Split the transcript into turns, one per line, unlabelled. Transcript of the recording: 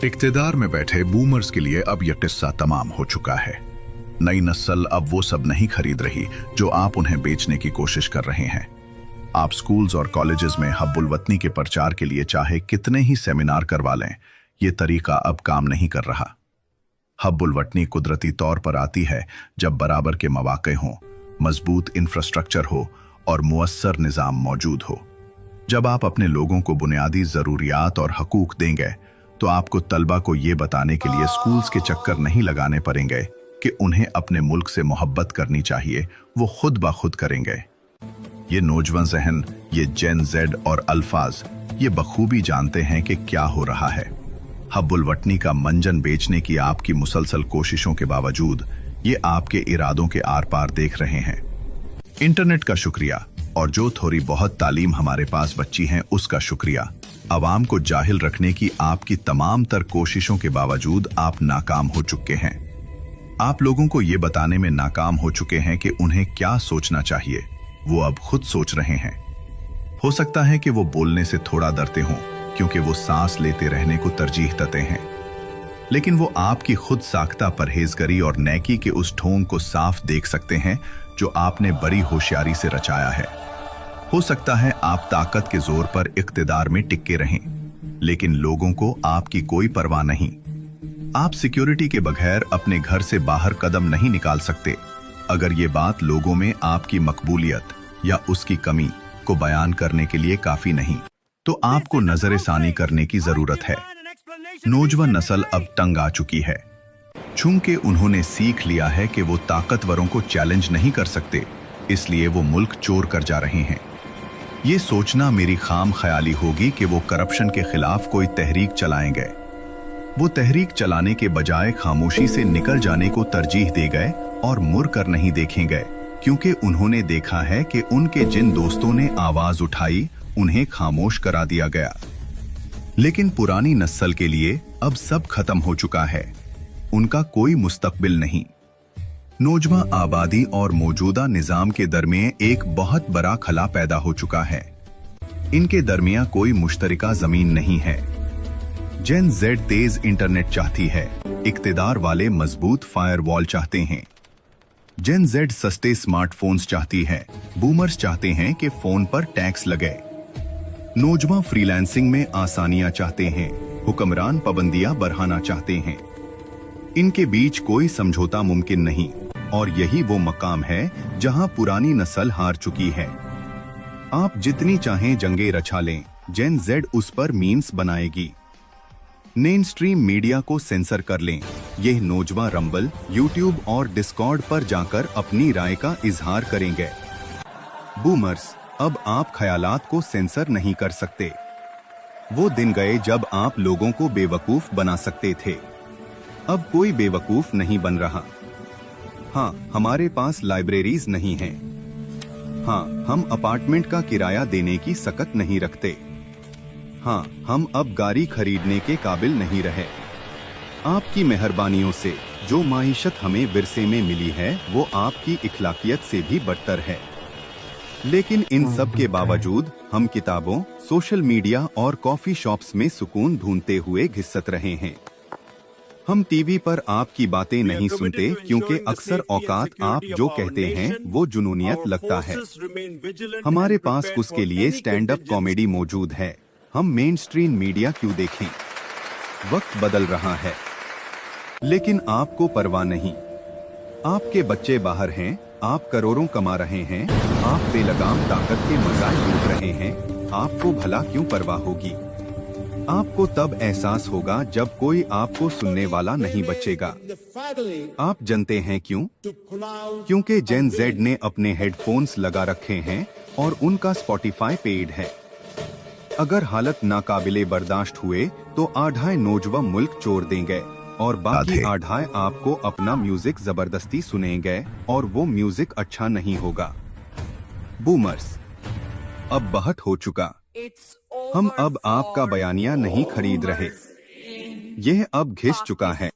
इक्तिदार में बैठे बूमर्स के लिए अब यह किस्सा तमाम हो चुका है। नई नस्ल अब वो सब नहीं खरीद रही जो आप उन्हें बेचने की कोशिश कर रहे हैं। आप स्कूल्स और कॉलेजेस में हब्बुल वतनी के प्रचार के लिए चाहे कितने ही सेमिनार करवा लें, ये तरीका अब काम नहीं कर रहा। हब्बुल वतनी कुदरती तौर पर आती है जब बराबर के मौके हों, मजबूत इंफ्रास्ट्रक्चर हो और मुअस्सर निज़ाम मौजूद हो। जब आप अपने लोगों को बुनियादी ज़रूरियात और हकूक देंगे तो आपको तलबा को ये बताने के लिए स्कूल्स के चक्कर नहीं लगाने पड़ेंगे कि उन्हें अपने मुल्क से मोहब्बत करनी चाहिए, वो खुद ब खुद करेंगे। ये नौजवान जहन, ये जेन जेड और अल्फाज ये बखूबी जानते हैं कि क्या हो रहा है। हब्बुल वतनी का मंजन बेचने की आपकी मुसलसल कोशिशों के बावजूद ये आपके इरादों के आर पार देख रहे हैं। इंटरनेट का शुक्रिया और जो थोड़ी बहुत तालीम हमारे पास बच्ची हैं उसका शुक्रिया। अवाम को जाहिल रखने की आपकी तमाम तर कोशिशों के बावजूद आप नाकाम हो चुके हैं। आप लोगों को ये बताने में नाकाम हो चुके हैं कि उन्हें क्या सोचना चाहिए, वो अब खुद सोच रहे हैं। हो सकता है कि वो बोलने से थोड़ा डरते हों क्योंकि वो सांस लेते रहने को तरजीह देते हैं, लेकिन वो आपकी खुद साख्ता परहेजगारी और नेकी के उस ढोंग को साफ देख सकते हैं जो आपने बड़ी होशियारी से रचाया है। हो सकता है आप ताकत के जोर पर इक्तिदार में टिके रहें, लेकिन लोगों को आपकी कोई परवाह नहीं। आप सिक्योरिटी के बगैर अपने घर से बाहर कदम नहीं निकाल सकते। अगर ये बात लोगों में आपकी मकबूलियत या उसकी कमी को बयान करने के लिए काफी नहीं, तो आपको नजरसानी करने की जरूरत है। नौजवान नस्ल अब तंग आ चुकी है, चूंकि उन्होंने सीख लिया है कि वो ताकतवरों को चैलेंज नहीं कर सकते, इसलिए वो मुल्क चोर कर जा रहे हैं। ये सोचना मेरी खाम ख्याली होगी कि वो करप्शन के खिलाफ कोई तहरीक चलाएंगे। वो तहरीक चलाने के बजाय खामोशी से निकल जाने को तरजीह दे गए और मुड़ कर नहीं देखेंगे, क्योंकि उन्होंने देखा है कि उनके जिन दोस्तों ने आवाज उठाई उन्हें खामोश करा दिया गया। लेकिन पुरानी नस्ल के लिए अब सब खत्म हो चुका है, उनका कोई मुस्तकबिल नहीं। नौजवान आबादी और मौजूदा निजाम के दरमियान एक बहुत बड़ा खला पैदा हो चुका है। इनके दरमियान कोई मुश्तरका जमीन नहीं है। जेन जेड तेज इंटरनेट चाहती है, इक्तिदार वाले मजबूत फायरवॉल चाहते हैं। जेन जेड सस्ते स्मार्टफोन्स चाहती है, बूमर्स चाहते हैं कि फोन पर टैक्स लगे। नौजवान फ्रीलांसिंग में आसानियां चाहते हैं, हुक्मरान पाबंदियां बढ़ाना चाहते हैं। इनके बीच कोई समझौता मुमकिन नहीं, और यही वो मकाम है जहां पुरानी नस्ल हार चुकी है। आप जितनी चाहें जंगे रचा लें, जेन जेड उस पर मीम्स बनाएगी। मेन स्ट्रीम मीडिया को सेंसर कर लें, यह नौजवान रंबल, यूट्यूब और डिस्कॉर्ड पर जाकर अपनी राय का इजहार करेंगे। बूमर्स, अब आप ख्यालात को सेंसर नहीं कर सकते। वो दिन गए जब आप लोगों को बेवकूफ बना सकते थे। अब कोई बेवकूफ नहीं बन रहा। हाँ, हमारे पास लाइब्रेरीज नहीं हैं। हाँ, हम अपार्टमेंट का किराया देने की सकत नहीं रखते। हाँ, हम अब गाड़ी खरीदने के काबिल नहीं रहे। आपकी मेहरबानियों से जो माइशत हमें विरसे में मिली है वो आपकी इखलाकियत से भी बदतर है। लेकिन इन सब के बावजूद हम किताबों, सोशल मीडिया और कॉफी शॉप्स में सुकून ढूंढते हुए घिसत रहे हैं। हम टीवी पर आपकी बातें नहीं सुनते क्योंकि अक्सर औकात आप जो कहते हैं वो जुनूनियत लगता है। हमारे पास उसके लिए स्टैंड अप कॉमेडी मौजूद है। हम मेन स्ट्रीम मीडिया क्यों देखें? वक्त बदल रहा है, लेकिन आपको परवाह नहीं। आपके बच्चे बाहर हैं, आप करोड़ों कमा रहे हैं, आप बेलगाम ताकत के मज़े लूट रहे हैं, आपको भला क्यों परवाह होगी? आपको तब एहसास होगा जब कोई आपको सुनने वाला नहीं बचेगा। आप जानते हैं क्यों? क्योंकि जेन जेड ने अपने हेडफोन्स लगा रखे हैं और उनका स्पॉटिफाई पेड है। अगर हालत नाकाबिले बर्दाश्त हुए तो आधाए नौजवान मुल्क छोड़ देंगे और बाकी आधाए आपको अपना म्यूजिक जबरदस्ती सुनेंगे और वो म्यूजिक अच्छा नहीं होगा। बूमर्स, अब बहुत हो चुका। हम अब आपका बयानिया नहीं खरीद रहे। यह अब घिस चुका है।